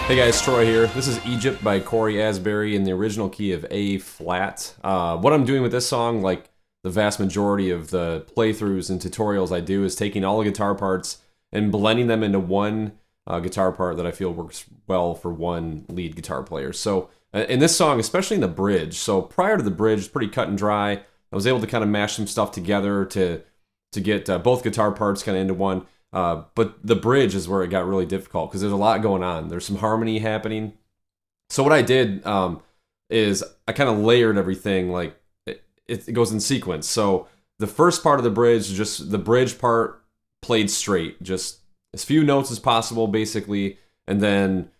Hey guys, Troy here. This is Egypt by Corey Asbury in the original key of A flat. What I'm doing with this song, like the vast majority of the playthroughs and tutorials I do, is taking all the guitar parts and blending them into one guitar part that I feel works well for one lead guitar player. So in this song, especially in the bridge, so prior to the bridge, it's pretty cut and dry. I was able to kind of mash some stuff together to get both guitar parts kind of into one. But the bridge is where it got really difficult because there's a lot going on. There's some harmony happening. So what I did is I kind of layered everything, like it goes in sequence. So the first part of the bridge, just the bridge part played straight, just as few notes as possible, basically. And then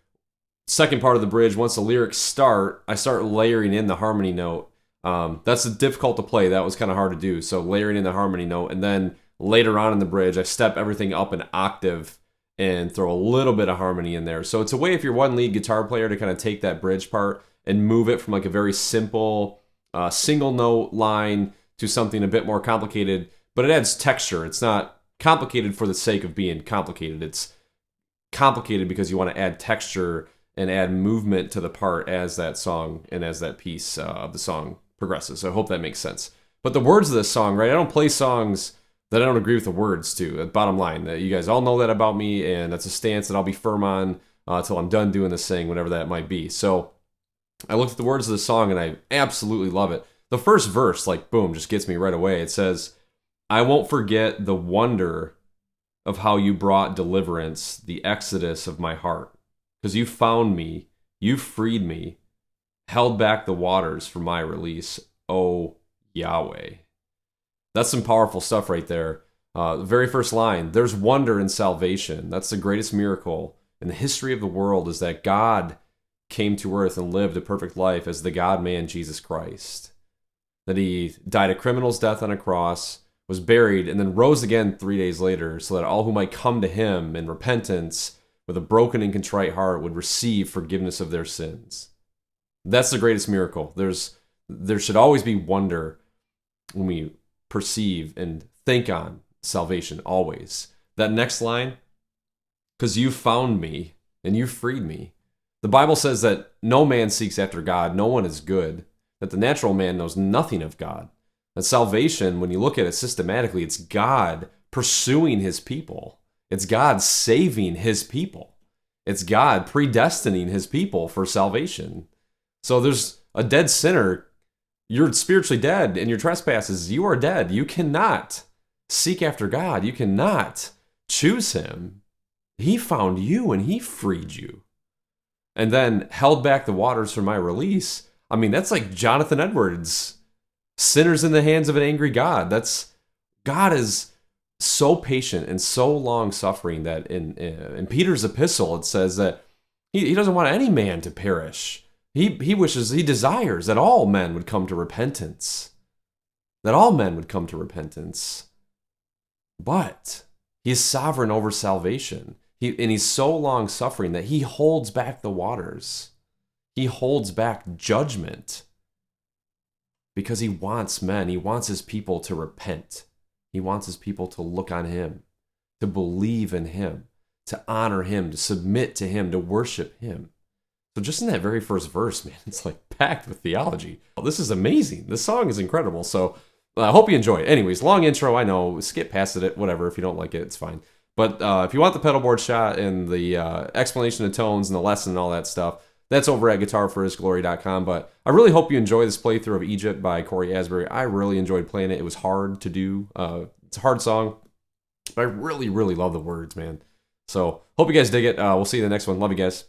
second part of the bridge, once the lyrics start, I start layering in the harmony note. That's difficult to play. That was kind of hard to do. So layering in the harmony note, and then later on in the bridge, I step everything up an octave and throw a little bit of harmony in there. So it's a way, if you're one lead guitar player, to kind of take that bridge part and move it from like a very simple single note line to something a bit more complicated, but it adds texture. It's not complicated for the sake of being complicated. It's complicated because you want to add texture and add movement to the part as that song and as that piece of the song progresses. So I hope that makes sense. But the words of this song, right? I don't play songs that I don't agree with the words to. Bottom line, you guys all know that about me, and that's a stance that I'll be firm on until I'm done doing this thing, whatever that might be. So I looked at the words of the song, and I absolutely love it. The first verse, like, boom, just gets me right away. It says, "I won't forget the wonder of how you brought deliverance, the exodus of my heart. Because you found me, you freed me, held back the waters for my release, O Yahweh." That's some powerful stuff right there. The very first line, there's wonder in salvation. That's the greatest miracle in the history of the world, is that God came to earth and lived a perfect life as the God-man Jesus Christ. That he died a criminal's death on a cross, was buried, and then rose again 3 days later so that all who might come to him in repentance with a broken and contrite heart would receive forgiveness of their sins. That's the greatest miracle. There should always be wonder when we perceive and think on salvation, always. That next line, because you found me and you freed me. The Bible says that no man seeks after God, no one is good, that the natural man knows nothing of God. That salvation, when you look at it systematically, it's God pursuing his people. It's God saving his people. It's God predestining his people for salvation. So there's a dead sinner. You're spiritually dead in your trespasses. You are dead. You cannot seek after God. You cannot choose him. He found you and he freed you. And then held back the waters for my release. I mean, that's like Jonathan Edwards, sinners in the hands of an angry God. God is so patient and so long-suffering that in Peter's epistle, it says that he doesn't want any man to perish. He desires that all men would come to repentance. That all men would come to repentance. But he's sovereign over salvation. And he's so long-suffering that he holds back the waters. He holds back judgment. Because he wants men, he wants his people to repent. He wants his people to look on him, to believe in him, to honor him, to submit to him, to worship him. So just in that very first verse, man, it's like packed with theology. This is amazing. This song is incredible. So I hope you enjoy it. Anyways, long intro, I know. Skip past it, whatever. If you don't like it, it's fine. But if you want the pedal board shot and the explanation of tones and the lesson and all that stuff, that's over at GuitarforHISGLORY.com. But I really hope you enjoy this playthrough of Egypt by Corey Asbury. I really enjoyed playing it. It was hard to do. It's a hard song, but I really, really love the words, man. So hope you guys dig it. We'll see you in the next one. Love you guys.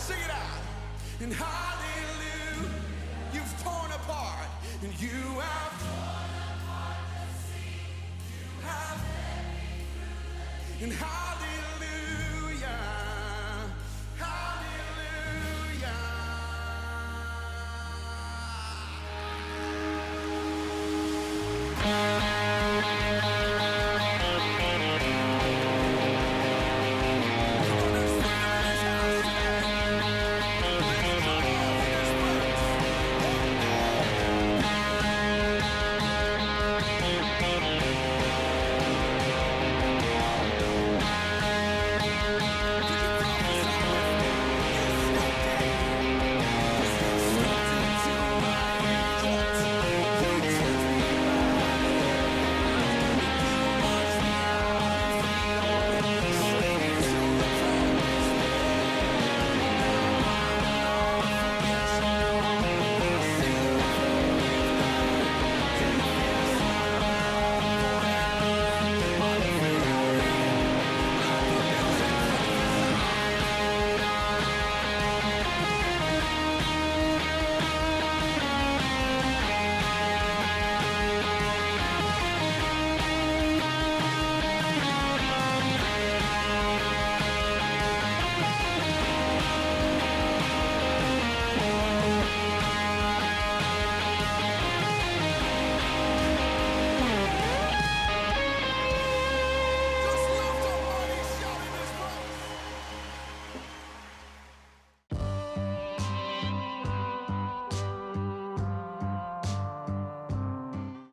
sing it out. And hallelujah, you've torn apart, and you have torn apart the sea. You have, and hallelujah.